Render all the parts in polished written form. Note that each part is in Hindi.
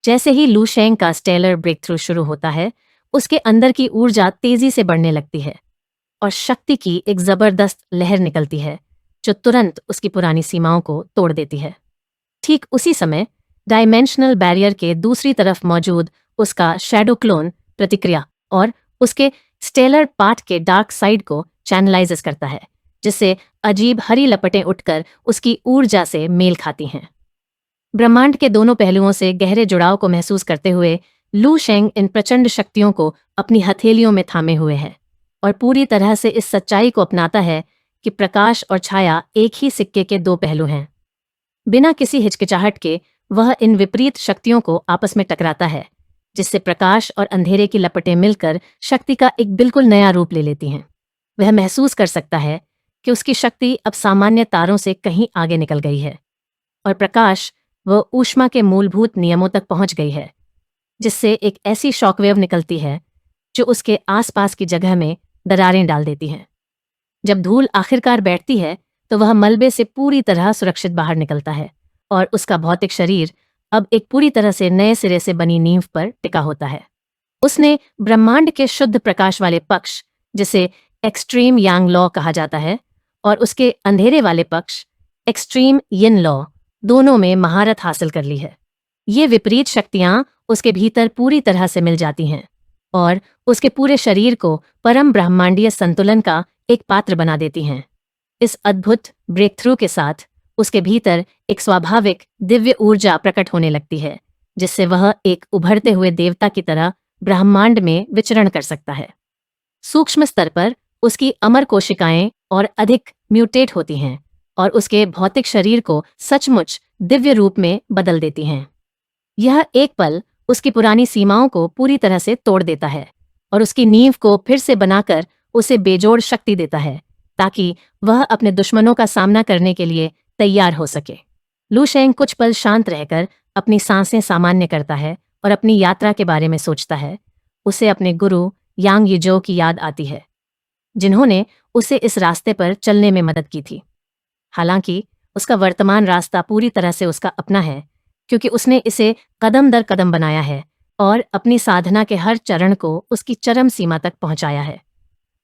जैसे ही लू शेंग का स्टेलर ब्रेक थ्रू शुरू होता है, उसके अंदर की ऊर्जा तेजी से बढ़ने लगती है और शक्ति की एक जबरदस्त लहर निकलती है जो तुरंत उसकी पुरानी सीमाओं को तोड़ देती है। ठीक उसी समय डायमेंशनल बैरियर के दूसरी तरफ मौजूद उसका शैडो क्लोन प्रतिक्रिया और उसके स्टेलर पार्ट के डार्क साइड को चैनलाइज करता है, जिससे अजीब हरी लपटें उठकर उसकी ऊर्जा से मेल खाती हैं। ब्रह्मांड के दोनों पहलुओं से गहरे जुड़ाव को महसूस करते हुए लू शेंग इन प्रचंड शक्तियों को अपनी हथेलियों में थामे हुए है और पूरी तरह से इस सच्चाई को अपनाता है कि प्रकाश और छाया एक ही सिक्के के दो पहलू हैं। बिना किसी हिचकिचाहट के वह इन विपरीत शक्तियों को आपस में टकराता है, जिससे प्रकाश और अंधेरे की लपटें मिलकर शक्ति का एक बिल्कुल नया रूप ले लेती हैं। वह महसूस कर सकता है कि उसकी शक्ति अब सामान्य तारों से कहीं आगे निकल गई है और प्रकाश व ऊष्मा के मूलभूत नियमों तक पहुंच गई है, जिससे एक ऐसी शॉकवेव निकलती है जो उसके आसपास की जगह में दरारें डाल देती हैं। जब धूल आखिरकार बैठती है तो वह मलबे से पूरी तरह सुरक्षित बाहर निकलता है और उसका भौतिक शरीर अब एक पूरी तरह से नए सिरे से बनी नींव पर टिका होता है। उसने ब्रह्मांड के शुद्ध प्रकाश वाले पक्ष, जिसे एक्सट्रीम यांग लॉ कहा जाता है, और उसके अंधेरे वाले पक्ष एक्सट्रीम यिन लॉ, दोनों में महारत हासिल कर ली है। ये विपरीत शक्तियां उसके भीतर पूरी तरह से मिल जाती हैं और उसके पूरे शरीर को परम ब्रह्मांडीय संतुलन का एक पात्र बना देती हैं। इस अद्भुत ब्रेक थ्रू के साथ उसके भीतर एक स्वाभाविक दिव्य ऊर्जा प्रकट होने लगती है, जिससे वह एक उभरते हुए देवता की तरह ब्रह्मांड में विचरण कर सकता है। सूक्ष्म स्तर पर उसकी अमर कोशिकाएं और अधिक म्यूटेट होती हैं और उसके भौतिक शरीर को सचमुच दिव्य रूप में बदल देती हैं। यह एक पल उसकी पुरानी सीमाओं को पूरी तरह से तोड़ देता है और उसकी नींव को फिर से बनाकर उसे बेजोड़ शक्ति देता है, ताकि वह अपने दुश्मनों का सामना करने के लिए तैयार हो सके। लू शेंग कुछ पल शांत रहकर अपनी सांसें सामान्य करता है और अपनी यात्रा के बारे में सोचता है। उसे अपने गुरु यांग यिजो की याद आती है, जिन्होंने उसे इस रास्ते पर चलने में मदद की थी। हालांकि उसका वर्तमान रास्ता पूरी तरह से उसका अपना है, क्योंकि उसने इसे कदम दर कदम बनाया है और अपनी साधना के हर चरण को उसकी चरम सीमा तक पहुंचाया है।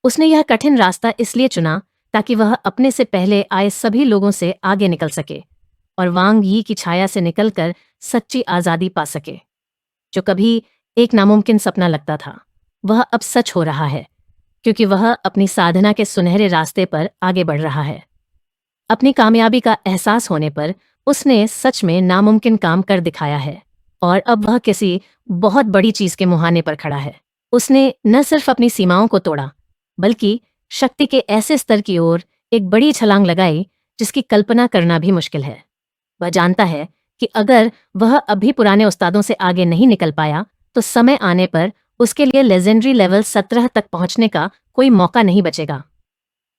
उसने यह कठिन रास्ता इसलिए चुना ताकि वह अपने से पहले आए सभी लोगों से आगे निकल सके और वांग यी की छाया से निकलकर सच्ची आज़ादी पा सके। जो कभी एक नामुमकिन सपना लगता था, वह अब सच हो रहा है, क्योंकि वह अपनी साधना के सुनहरे रास्ते पर आगे बढ़ रहा है। अपनी कामयाबी का एहसास होने पर उसने सच में नामुमकिन काम कर दिखाया है और अब वह किसी बहुत बड़ी चीज के मुहाने पर खड़ा है। उसने न सिर्फ अपनी सीमाओं को तोड़ा, बल्कि शक्ति के ऐसे स्तर की ओर एक बड़ी छलांग लगाई जिसकी कल्पना करना भी मुश्किल है। वह जानता है कि अगर वह अभी पुराने उस्तादों से आगे नहीं निकल पाया तो समय आने पर उसके लिए लेजेंडरी लेवल 17 तक पहुंचने का कोई मौका नहीं बचेगा।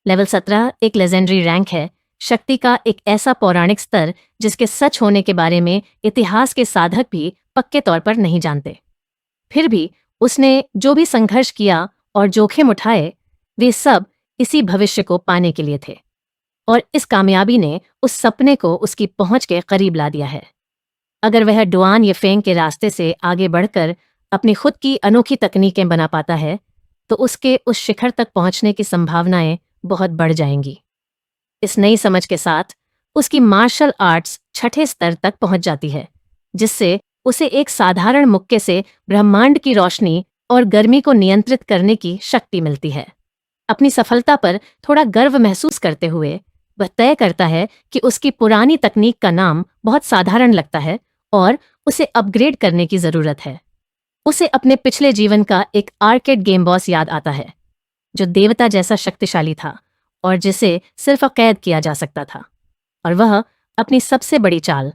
लेवल 17 एक लेजेंडरी रैंक है, शक्ति का एक ऐसा पौराणिक स्तर जिसके सच होने के बारे में इतिहास के साधक भी पक्के तौर पर नहीं जानते। फिर भी उसने जो भी संघर्ष किया और जोखिम उठाए, वे सब इसी भविष्य को पाने के लिए थे और इस कामयाबी ने उस सपने को उसकी पहुंच के करीब ला दिया है। अगर वह डुआन ये फेंग के रास्ते से आगे बढ़कर अपनी खुद की अनोखी तकनीकें बना पाता है तो उसके उस शिखर तक पहुंचने की संभावनाएं बहुत बढ़ जाएंगी। इस नई समझ के साथ उसकी मार्शल आर्ट्स छठे स्तर तक पहुंच जाती है, जिससे उसे एक साधारण मुक्के से ब्रह्मांड की रोशनी और गर्मी को नियंत्रित करने की शक्ति मिलती है। अपनी सफलता पर थोड़ा गर्व महसूस करते हुए वह तय करता है कि उसकी पुरानी तकनीक का नाम बहुत साधारण लगता है और उसे अपग्रेड करने की जरूरत है। उसे अपने पिछले जीवन का एक आर्केड गेम बॉस याद आता है, जो देवता जैसा शक्तिशाली था और जिसे सिर्फ कैद किया जा सकता था, और वह अपनी सबसे बड़ी चाल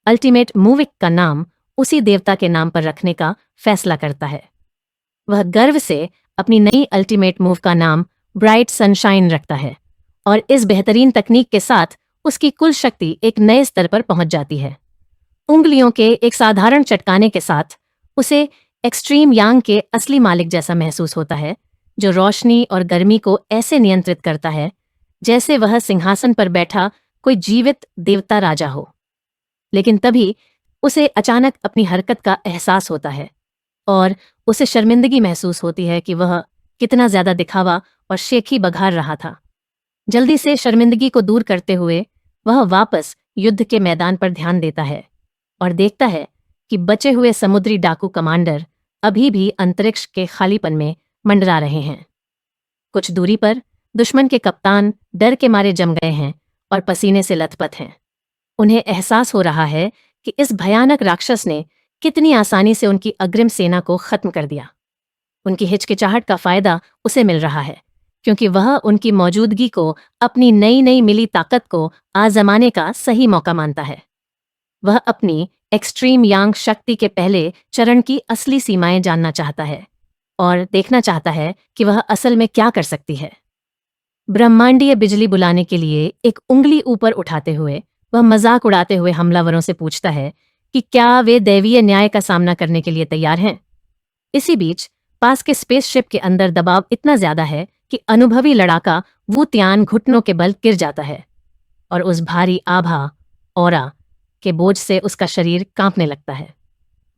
अल्टीमेट मूविक का नाम उसी देवता के नाम पर रखने का फैसला करता है। वह गर्व से अपनी नई अल्टीमेट मूव का नाम ब्राइट सनशाइन रखता है और इस बेहतरीन तकनीक के साथ उसकी कुल शक्ति एक नए स्तर पर पहुंच जाती है। उंगलियों के एक साधारण चटकाने के साथ उसे एक्सट्रीम यांग के असली मालिक जैसा महसूस होता है, जो रोशनी और गर्मी को ऐसे नियंत्रित करता है जैसे वह सिंहासन पर बैठा कोई जीवित देवता राजा हो। लेकिन तभी उसे अचानक अपनी हरकत का एहसास होता है और उसे शर्मिंदगी महसूस होती है कि वह कितना ज्यादा दिखावा और शेखी बघार रहा था। जल्दी से शर्मिंदगी को दूर करते हुए वह वापस युद्ध के मैदान पर ध्यान देता है और देखता है कि बचे हुए समुद्री डाकू कमांडर अभी भी अंतरिक्ष के खालीपन में मंडरा रहे हैं। कुछ दूरी पर दुश्मन के कप्तान डर के मारे जम गए हैं और पसीने से लथपथ हैं। उन्हें एहसास हो रहा है कि इस भयानक राक्षस ने कितनी आसानी से उनकी अग्रिम सेना को खत्म कर दिया। उनकी हिचकिचाहट का फायदा उसे मिल रहा है क्योंकि वह उनकी मौजूदगी को अपनी नई नई मिली ताकत को आजमाने का सही मौका मानता है। वह अपनी एक्सट्रीम यांग शक्ति के पहले चरण की असली सीमाएं जानना चाहता है और देखना चाहता है कि वह असल में क्या कर सकती है। ब्रह्मांडीय बिजली बुलाने के लिए एक उंगली ऊपर उठाते हुए वह मजाक उड़ाते हुए हमलावरों से पूछता है कि क्या वे दैवीय न्याय का सामना करने के लिए तैयार हैं। इसी बीच पास के स्पेसशिप के अंदर दबाव इतना ज्यादा है कि अनुभवी लड़ाका वू त्यान घुटनों के बल गिर जाता है और उस भारी आभा ऑरा के बोझ से उसका शरीर कांपने लगता है।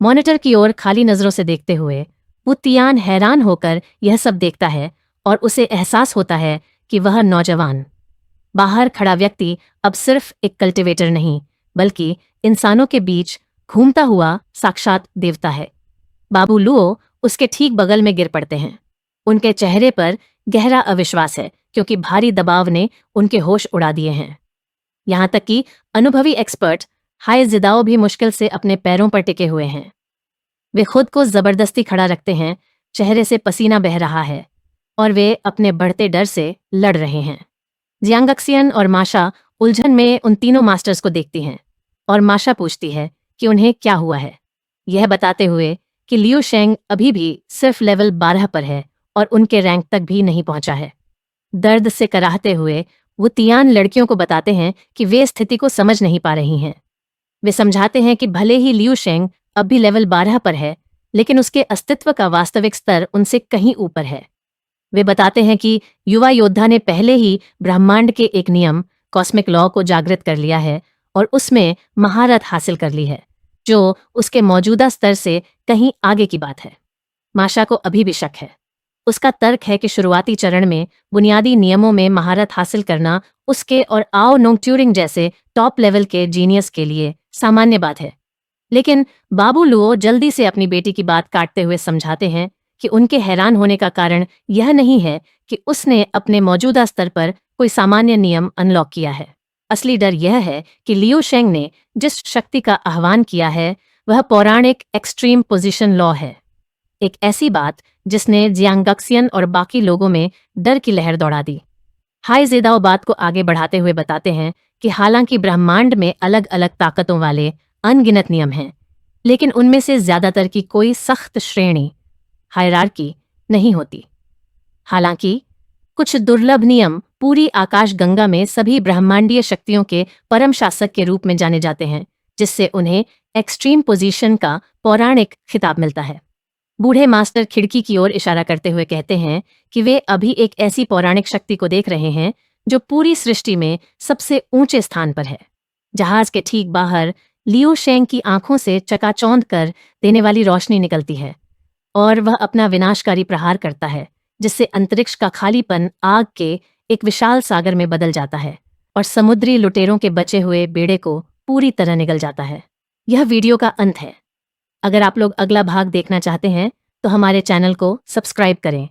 मॉनिटर की ओर खाली नजरों से देखते हुए वू तियान हैरान होकर यह सब देखता है और उसे एहसास होता है कि वह नौजवान बाहर खड़ा व्यक्ति अब सिर्फ एक कल्टिवेटर नहीं बल्कि इंसानों के बीच घूमता हुआ साक्षात देवता है। बाबू लुओ उसके ठीक बगल में गिर पड़ते हैं। उनके चेहरे पर गहरा अविश्वास है क्योंकि भारी दबाव ने उनके होश उड़ा दिए हैं। यहां तक कि अनुभवी एक्सपर्ट हाय जिदाओ भी मुश्किल से अपने पैरों पर टिके हुए हैं। वे खुद को जबरदस्ती खड़ा रखते हैं, चेहरे से पसीना बह रहा है और वे अपने बढ़ते डर से लड़ रहे हैं। जियांगक्सियन और माशा उलझन में उन तीनों मास्टर्स को देखती हैं और माशा पूछती है कि उन्हें क्या हुआ है, यह बताते हुए कि लियू शेंग अभी भी सिर्फ लेवल 12 पर है और उनके रैंक तक भी नहीं पहुंचा है। दर्द से कराहते हुए वो तियान लड़कियों को बताते हैं कि वे स्थिति को समझ नहीं पा रही हैं। वे समझाते हैं कि भले ही लियू शेंग अब भी लेवल 12 पर है लेकिन उसके अस्तित्व का वास्तविक स्तर उनसे कहीं ऊपर है। वे बताते हैं कि युवा योद्धा ने पहले ही ब्रह्मांड के एक नियम कॉस्मिक लॉ को जागृत कर लिया है और उसमें महारत हासिल कर ली है जो उसके मौजूदा स्तर से कहीं आगे की बात है। माशा को अभी भी शक है। उसका तर्क है कि शुरुआती चरण में बुनियादी नियमों में महारत हासिल करना उसके और आओ नोंग ट्यूरिंग जैसे टॉप लेवल के जीनियस के लिए सामान्य बात है। लेकिन बाबू लुओ जल्दी से अपनी बेटी की बात काटते हुए समझाते हैं कि उनके हैरान होने का कारण यह नहीं है कि उसने अपने मौजूदा स्तर पर कोई सामान्य नियम अनलॉक किया है। असली डर यह है कि लियू शेंग ने जिस शक्ति का आह्वान किया है वह पौराणिक एक्सट्रीम पोजीशन लॉ है, एक ऐसी बात जिसने जियांगक्सियन और बाकी लोगों में डर की लहर दौड़ा दी। हाय जेदाओ बात को आगे बढ़ाते हुए बताते हैं कि हालांकि ब्रह्मांड में अलग अलग ताकतों वाले अनगिनत नियम हैं लेकिन उनमें से ज्यादातर की कोई सख्त श्रेणी हायरार्की नहीं होती। हालांकि कुछ दुर्लभ नियम पूरी आकाशगंगा में सभी ब्रह्मांडीय शक्तियों के परम शासक के रूप में जाने जाते हैं जिससे उन्हें एक्सट्रीम पोजीशन का पौराणिक खिताब मिलता है। बूढ़े मास्टर खिड़की की ओर इशारा करते हुए कहते हैं कि वे अभी एक ऐसी पौराणिक शक्ति को देख रहे हैं जो पूरी सृष्टि में सबसे ऊंचे स्थान पर है। जहाज के ठीक बाहर लियू शेंग की आंखों से चकाचौंध कर देने वाली रोशनी निकलती है और वह अपना विनाशकारी प्रहार करता है जिससे अंतरिक्ष का खालीपन आग के एक विशाल सागर में बदल जाता है और समुद्री लुटेरों के बचे हुए बेड़े को पूरी तरह निगल जाता है। यह वीडियो का अंत है। अगर आप लोग अगला भाग देखना चाहते हैं तो हमारे चैनल को सब्सक्राइब करें